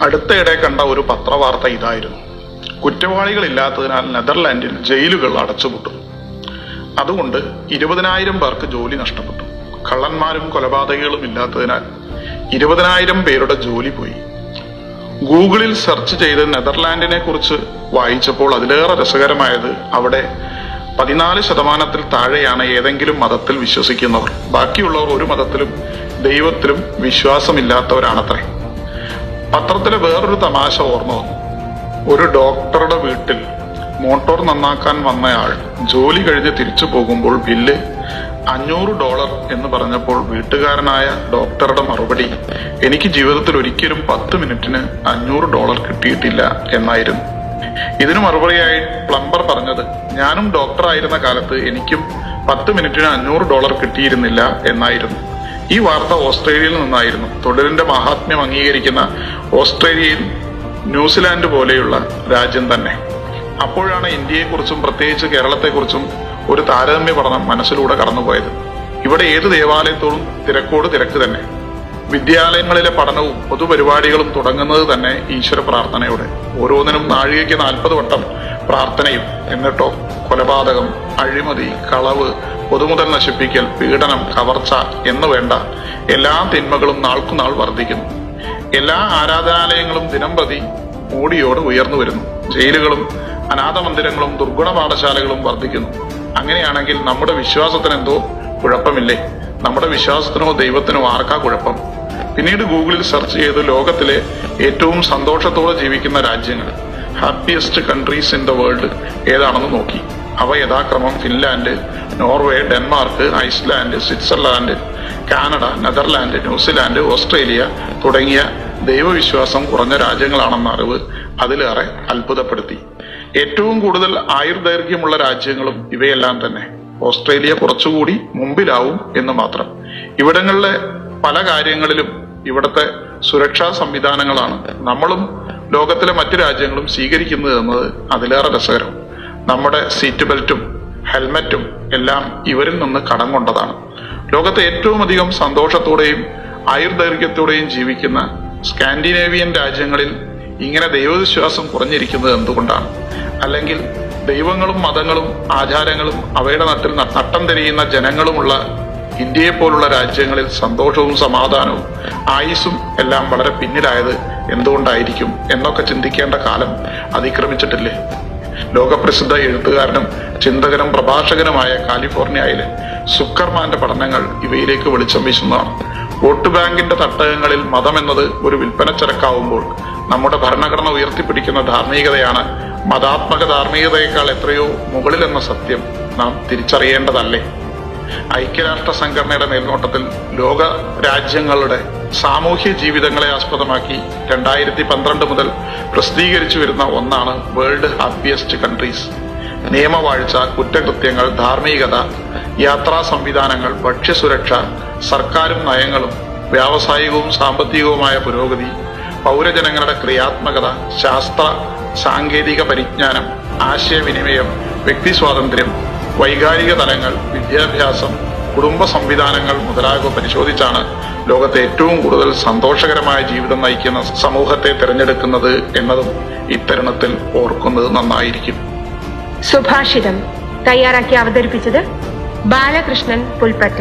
അടുത്തയിടെ കണ്ട ഒരു പത്രവാർത്ത ഇതായിരുന്നു: കുറ്റവാളികളില്ലാത്തതിനാൽ നെതർലാൻഡിൽ ജയിലുകൾ അടച്ചുപൂട്ടും. അതുകൊണ്ട് 20,000 പേർക്ക് ജോലി നഷ്ടപ്പെട്ടു. കള്ളന്മാരും കൊലപാതകികളും ഇല്ലാത്തതിനാൽ 20,000 പേരുടെ ജോലി പോയി. ഗൂഗിളിൽ സെർച്ച് ചെയ്ത് നെതർലാൻഡിനെ കുറിച്ച് വായിച്ചപ്പോൾ അതിലേറെ രസകരമായത് അവിടെ 14% താഴെയാണ് ഏതെങ്കിലും മതത്തിൽ വിശ്വസിക്കുന്നവർ. ബാക്കിയുള്ളവർ ഒരു മതത്തിലും ദൈവത്തിലും വിശ്വാസമില്ലാത്തവരാണത്രേ. പത്രത്തിലെ വേറൊരു തമാശ ഓർമ്മ വന്നു. ഒരു ഡോക്ടറുടെ വീട്ടിൽ മോട്ടോർ നന്നാക്കാൻ വന്നയാൾ ജോലി കഴിഞ്ഞ് തിരിച്ചു പോകുമ്പോൾ ബില്ല് $500 എന്ന് പറഞ്ഞപ്പോൾ വീട്ടുകാരനായ ഡോക്ടറുടെ മറുപടി, എനിക്ക് ജീവിതത്തിൽ ഒരിക്കലും 10 മിനിറ്റിന് $500 കിട്ടിയിട്ടില്ല എന്നായിരുന്നു. ഇതിനു മറുപടിയായി പ്ലംബർ പറഞ്ഞത്, ഞാനും ഡോക്ടറായിരുന്ന കാലത്ത് എനിക്കും 10 മിനിറ്റിന് $500 കിട്ടിയിരുന്നില്ല എന്നായിരുന്നു. ഈ വാർത്ത ഓസ്ട്രേലിയയിൽ നിന്നായിരുന്നു. തൊഴിലിന്റെ മഹാത്മ്യം അംഗീകരിക്കുന്ന ഓസ്ട്രേലിയയിൽ ന്യൂസിലാൻഡ് പോലെയുള്ള രാജ്യം തന്നെ. അപ്പോഴാണ് ഇന്ത്യയെക്കുറിച്ചും പ്രത്യേകിച്ച് കേരളത്തെക്കുറിച്ചും ഒരു താരതമ്യ പഠനം മനസ്സിലൂടെ കടന്നുപോയത്. ഇവിടെ ഏത് ദേവാലയത്തോടും തിരക്കോട് തിരക്ക് തന്നെ. വിദ്യാലയങ്ങളിലെ പഠനവും പൊതുപരിപാടികളും തുടങ്ങുന്നത് തന്നെ ഈശ്വര പ്രാർത്ഥനയോടെ. ഓരോന്നിനും നാഴികയ്ക്ക് 40 വട്ടം പ്രാർത്ഥനയും. എന്നിട്ടോ കൊലപാതകം, അഴിമതി, കളവ്, പൊതുമുതൽ നശിപ്പിക്കൽ, പീഡനം, കവർച്ച എന്നു വേണ്ട എല്ലാ തിന്മകളും നാൾക്കുനാൾ വർദ്ധിക്കുന്നു. എല്ലാ ആരാധനാലയങ്ങളും ദിനംപ്രതി മോടിയോട് ഉയർന്നു വരുന്നു. ജയിലുകളും അനാഥ മന്ദിരങ്ങളും ദുർഗുണ പാഠശാലകളും വർദ്ധിക്കുന്നു. അങ്ങനെയാണെങ്കിൽ നമ്മുടെ വിശ്വാസത്തിന് എന്തോ കുഴപ്പമില്ലേ? നമ്മുടെ വിശ്വാസത്തിനോ ദൈവത്തിനോ ആർക്കാ കുഴപ്പം? പിന്നീട് ഗൂഗിളിൽ സെർച്ച് ചെയ്ത് ലോകത്തിലെ ഏറ്റവും സന്തോഷത്തോടെ ജീവിക്കുന്ന രാജ്യങ്ങൾ, happiest countries in the world ഏതാണെന്ന് നോക്കി. അവ യഥാക്രമം Finland, Norway, Denmark, Iceland, Switzerland, Canada, Netherland, New Zealand, Australia തുടങ്ങിയ ദൈവവിശ്വാസം കുറഞ്ഞ രാജ്യങ്ങളാണെന്ന അറിവ് അതിലേറെ അത്ഭുതപ്പെടുത്തി. ഏറ്റവും കൂടുതൽ ആയുർദൈർഘ്യമുള്ള രാജ്യങ്ങളും ഇവയെല്ലാം തന്നെ. ഓസ്ട്രേലിയ കുറച്ചുകൂടി മുമ്പിലാവും എന്ന് മാത്രം. ഇവിടങ്ങളിലെ പല കാര്യങ്ങളിലും ഇവിടത്തെ സുരക്ഷാ സംവിധാനങ്ങളാണ് നമ്മളും ലോകത്തിലെ മറ്റു രാജ്യങ്ങളും സ്വീകരിക്കുന്നത് എന്നത് അതിലേറെ രസകരം. നമ്മുടെ സീറ്റ് ബെൽറ്റും ഹെൽമറ്റും എല്ലാം ഇവരിൽ നിന്ന് കടം കൊണ്ടതാണ്. ലോകത്തെ ഏറ്റവും അധികം സന്തോഷത്തോടെയും ആയുർദൈർഘ്യത്തോടെയും ജീവിക്കുന്ന സ്കാൻഡിനേവിയൻ രാജ്യങ്ങളിൽ ഇങ്ങനെ ദൈവവിശ്വാസം കുറഞ്ഞിരിക്കുന്നത് എന്തുകൊണ്ടാണ്? അല്ലെങ്കിൽ ദൈവങ്ങളും മതങ്ങളും ആചാരങ്ങളും അവയുടെ നട്ടിൽ നട്ടം തിരിയുന്ന ജനങ്ങളുമുള്ള ഇന്ത്യയെ പോലുള്ള രാജ്യങ്ങളിൽ സന്തോഷവും സമാധാനവും ആയുസ്സും എല്ലാം വളരെ പിന്നിലായത് എന്തുകൊണ്ടായിരിക്കും എന്നൊക്കെ ചിന്തിക്കേണ്ട കാലം അതിക്രമിച്ചിട്ടില്ലേ? ലോകപ്രസിദ്ധ എഴുത്തുകാരനും ചിന്തകനും പ്രഭാഷകനുമായ കാലിഫോർണിയയിലെ സുക്കർമാന്റെ പഠനങ്ങൾ ഇവയിലേക്ക് വെളിച്ചം വീശുന്നതാണ്. വോട്ട് ബാങ്കിന്റെ തട്ടകങ്ങളിൽ മതം എന്നത് ഒരു വിൽപ്പനച്ചരക്കാവുമ്പോൾ നമ്മുടെ ഭരണഘടന ഉയർത്തിപ്പിടിക്കുന്ന ധാർമ്മികതയാണ് മതാത്മക ധാർമ്മികതയേക്കാൾ എത്രയോ മുകളിലെന്ന സത്യം നാം തിരിച്ചറിയേണ്ടതല്ലേ? ഐക്യരാഷ്ട്ര സംഘടനയുടെ മേൽനോട്ടത്തിൽ ലോക രാജ്യങ്ങളുടെ സാമൂഹ്യ ജീവിതങ്ങളെ ആസ്പദമാക്കി 2012 മുതൽ പ്രസിദ്ധീകരിച്ചു വരുന്ന ഒന്നാണ് വേൾഡ് ഹാപ്പിയസ്റ്റ് കൺട്രീസ്. നിയമവാഴ്ച, കുറ്റകൃത്യങ്ങൾ, ധാർമ്മികത, യാത്രാ സംവിധാനങ്ങൾ, ഭക്ഷ്യസുരക്ഷ, സർക്കാരും നയങ്ങളും, വ്യാവസായികവും സാമ്പത്തികവുമായ പുരോഗതി, പൗരജനങ്ങളുടെ ക്രിയാത്മകത, ശാസ്ത്ര സാങ്കേതിക പരിജ്ഞാനം, ആശയവിനിമയം, വ്യക്തി സ്വാതന്ത്ര്യം, വൈകാരിക തലങ്ങൾ, വിദ്യാഭ്യാസം, കുടുംബ സംവിധാനങ്ങൾ മുതലായവ പരിശോധിച്ചാണ് ലോകത്തെ ഏറ്റവും കൂടുതൽ സന്തോഷകരമായ ജീവിതം നയിക്കുന്ന സമൂഹത്തെ തിരഞ്ഞെടുക്കുന്നത് എന്നതും ഇത്തരുണത്തിൽ ഓർക്കുന്നത് നന്നായിരിക്കും. സുഭാഷിതം തയ്യാറാക്കി അവതരിപ്പിച്ചത് ബാലകൃഷ്ണൻ പുൽപ്പറ്റ.